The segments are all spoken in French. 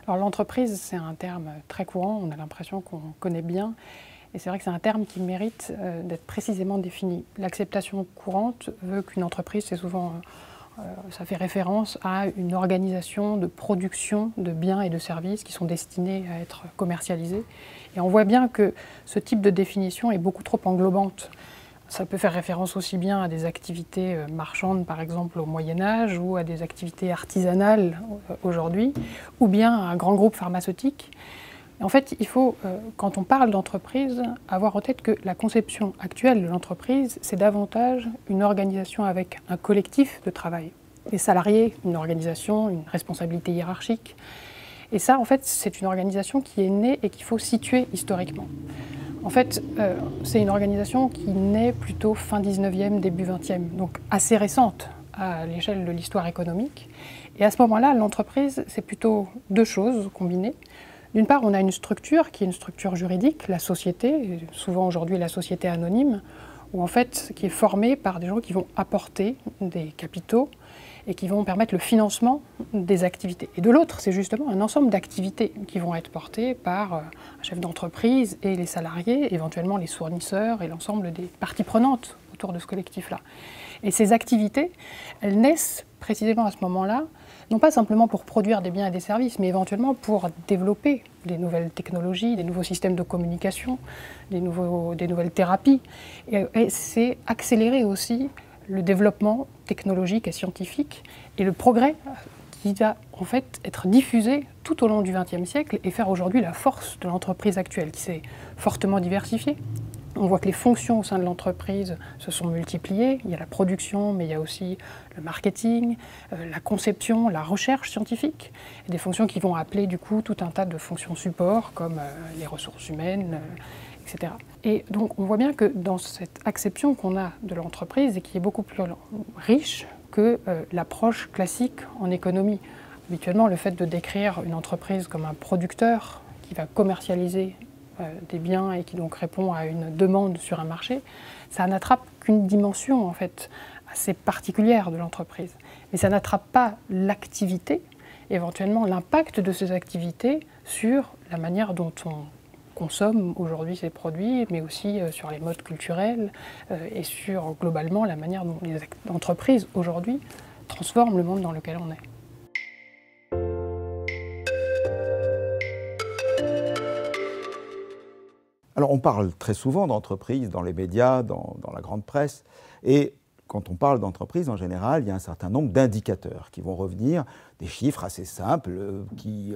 Alors l'entreprise, c'est un terme très courant, on a l'impression qu'on connaît bien, et c'est vrai que c'est un terme qui mérite d'être précisément défini. L'acceptation courante veut qu'une entreprise, c'est souvent, ça fait référence à une organisation de production de biens et de services qui sont destinés à être commercialisés. Et on voit bien que ce type de définition est beaucoup trop englobante. Ça peut faire référence aussi bien à des activités marchandes, par exemple au Moyen-Âge, ou à des activités artisanales aujourd'hui, ou bien à un grand groupe pharmaceutique. En fait, il faut, quand on parle d'entreprise, avoir en tête que la conception actuelle de l'entreprise, c'est davantage une organisation avec un collectif de travail. Les salariés, une organisation, une responsabilité hiérarchique. Et ça, en fait, c'est une organisation qui est née et qu'il faut situer historiquement. En fait, c'est une organisation qui naît plutôt fin 19e, début 20e, donc assez récente à l'échelle de l'histoire économique. Et à ce moment-là, l'entreprise, c'est plutôt deux choses combinées. D'une part, on a une structure qui est une structure juridique, la société, souvent aujourd'hui la société anonyme, où en fait, qui est formée par des gens qui vont apporter des capitaux et qui vont permettre le financement des activités. Et de l'autre, c'est justement un ensemble d'activités qui vont être portées par un chef d'entreprise et les salariés, éventuellement les fournisseurs et l'ensemble des parties prenantes autour de ce collectif-là. Et ces activités, elles naissent précisément à ce moment-là, non pas simplement pour produire des biens et des services, mais éventuellement pour développer des nouvelles technologies, des nouveaux systèmes de communication, des nouvelles thérapies. Et c'est accélérer aussi le développement technologique et scientifique et le progrès qui va en fait être diffusé tout au long du XXe siècle et faire aujourd'hui la force de l'entreprise actuelle qui s'est fortement diversifiée. On voit que les fonctions au sein de l'entreprise se sont multipliées. Il y a la production, mais il y a aussi le marketing, la conception, la recherche scientifique, et des fonctions qui vont appeler du coup tout un tas de fonctions support comme les ressources humaines, etc. Et donc on voit bien que dans cette acception qu'on a de l'entreprise et qui est beaucoup plus riche que l'approche classique en économie. Habituellement, le fait de décrire une entreprise comme un producteur qui va commercialiser des biens et qui donc répond à une demande sur un marché, ça n'attrape qu'une dimension en fait assez particulière de l'entreprise. Mais ça n'attrape pas l'activité, éventuellement l'impact de ces activités sur la manière dont on consomme aujourd'hui ces produits, mais aussi sur les modes culturels et sur globalement la manière dont les entreprises aujourd'hui transforment le monde dans lequel on est. Alors on parle très souvent d'entreprise dans les médias, dans la grande presse, et quand on parle d'entreprise, en général, il y a un certain nombre d'indicateurs qui vont revenir, des chiffres assez simples qui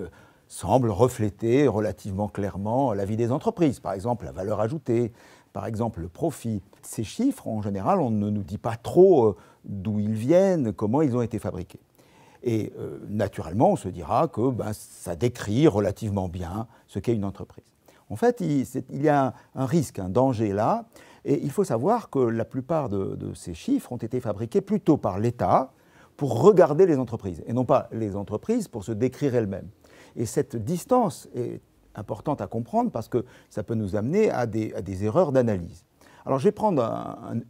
semblent refléter relativement clairement la vie des entreprises. Par exemple, la valeur ajoutée, par exemple, le profit. Ces chiffres, en général, on ne nous dit pas trop d'où ils viennent, comment ils ont été fabriqués. Et naturellement, on se dira que ça décrit relativement bien ce qu'est une entreprise. En fait, il y a un risque, un danger là, et il faut savoir que la plupart de ces chiffres ont été fabriqués plutôt par l'État pour regarder les entreprises, et non pas les entreprises pour se décrire elles-mêmes. Et cette distance est importante à comprendre parce que ça peut nous amener à des erreurs d'analyse. Alors je vais prendre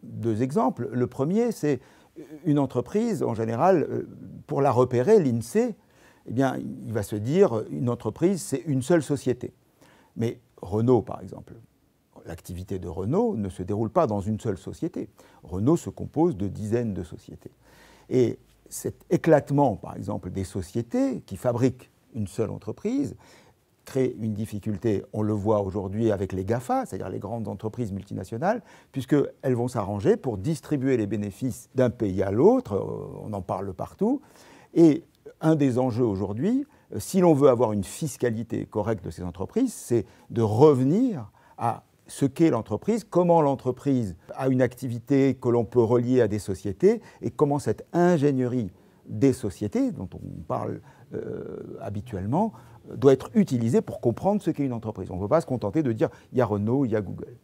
deux exemples. Le premier, c'est une entreprise, en général, pour la repérer, l'INSEE, eh bien, il va se dire une entreprise, c'est une seule société. Mais Renault, par exemple, l'activité de Renault ne se déroule pas dans une seule société. Renault se compose de dizaines de sociétés. Et cet éclatement, par exemple, des sociétés qui fabriquent une seule entreprise crée une difficulté, on le voit aujourd'hui avec les GAFA, c'est-à-dire les grandes entreprises multinationales, puisqu'elles vont s'arranger pour distribuer les bénéfices d'un pays à l'autre, on en parle partout. Et un des enjeux aujourd'hui, si l'on veut avoir une fiscalité correcte de ces entreprises, c'est de revenir à ce qu'est l'entreprise, comment l'entreprise a une activité que l'on peut relier à des sociétés et comment cette ingénierie des sociétés, dont on parle habituellement, doit être utilisée pour comprendre ce qu'est une entreprise. On ne peut pas se contenter de dire « il y a Renault, il y a Google ».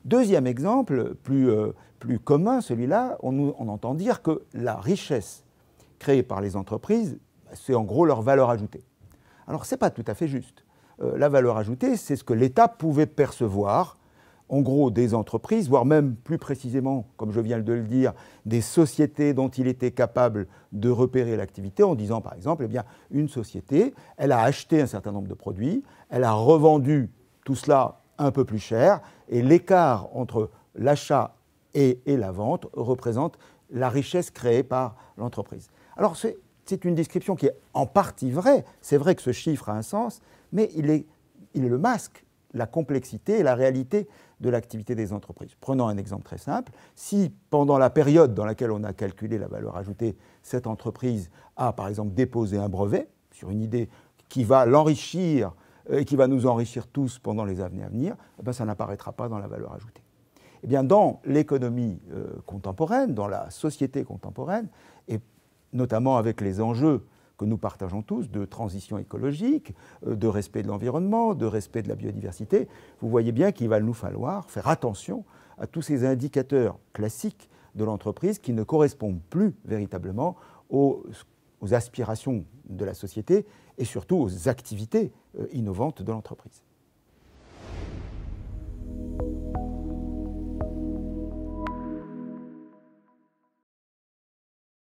Deuxième exemple, plus commun, celui-là, on entend dire que la richesse créée par les entreprises, c'est en gros leur valeur ajoutée. Alors, ce n'est pas tout à fait juste. La valeur ajoutée, c'est ce que l'État pouvait percevoir en gros des entreprises, voire même plus précisément, comme je viens de le dire, des sociétés dont il était capable de repérer l'activité en disant par exemple, eh bien, une société, elle a acheté un certain nombre de produits, elle a revendu tout cela un peu plus cher, et l'écart entre l'achat et la vente représente la richesse créée par l'entreprise. Alors c'est une description qui est en partie vraie, c'est vrai que ce chiffre a un sens, mais il le masque la complexité et la réalité de l'activité des entreprises. Prenons un exemple très simple. Si pendant la période dans laquelle on a calculé la valeur ajoutée, cette entreprise a par exemple déposé un brevet sur une idée qui va l'enrichir et qui va nous enrichir tous pendant les années à venir, eh bien, ça n'apparaîtra pas dans la valeur ajoutée. Eh bien, dans l'économie contemporaine, dans la société contemporaine, et notamment avec les enjeux que nous partageons tous, de transition écologique, de respect de l'environnement, de respect de la biodiversité, vous voyez bien qu'il va nous falloir faire attention à tous ces indicateurs classiques de l'entreprise qui ne correspondent plus véritablement aux aspirations de la société et surtout aux activités innovantes de l'entreprise.